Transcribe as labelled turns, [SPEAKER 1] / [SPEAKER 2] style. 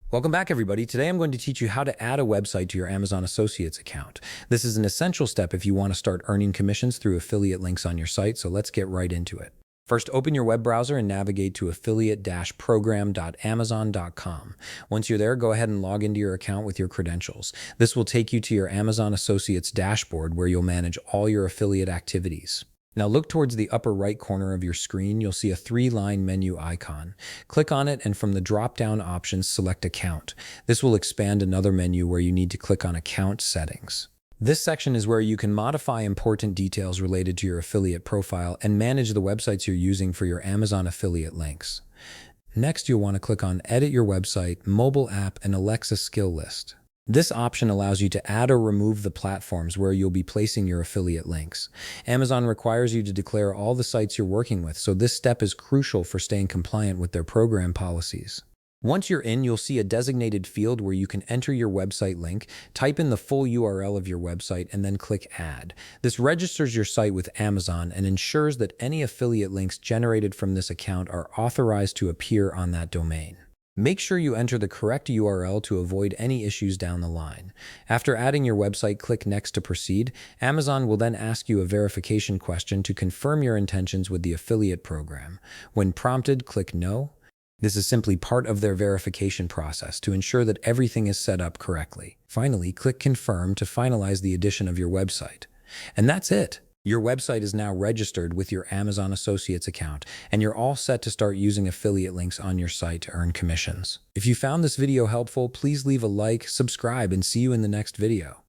[SPEAKER 1] Welcome back, everybody. Today I'm going to teach you how to add a website to your Amazon Associates account. This is an essential step if you want to start earning commissions through affiliate links on your site, so let's get right into it. First, open your web browser and navigate to affiliate-program.amazon.com. Once you're there, go ahead and log into your account with your credentials. This will take you to your Amazon Associates dashboard where you'll manage all your affiliate activities. Now look towards the upper right corner of your screen. You'll see a three-line menu icon. Click on it, and from the drop-down options, select Account. This will expand another menu where you need to click on Account Settings. This section is where you can modify important details related to your affiliate profile and manage the websites you're using for your Amazon affiliate links. Next, you'll want to click on Edit Your Website, Mobile App, and Alexa Skill List. This option allows you to add or remove the platforms where you'll be placing your affiliate links. Amazon requires you to declare all the sites you're working with, so this step is crucial for staying compliant with their program policies. Once you're in, you'll see a designated field where you can enter your website link, type in the full URL of your website, and then click Add. This registers your site with Amazon and ensures that any affiliate links generated from this account are authorized to appear on that domain. Make sure you enter the correct URL to avoid any issues down the line. After adding your website, click Next to proceed. Amazon will then ask you a verification question to confirm your intentions with the affiliate program. When prompted, click No. This is simply part of their verification process to ensure that everything is set up correctly. Finally, click Confirm to finalize the addition of your website. And that's it. Your website is now registered with your Amazon Associates account, and you're all set to start using affiliate links on your site to earn commissions. If you found this video helpful, please leave a like, subscribe, and see you in the next video.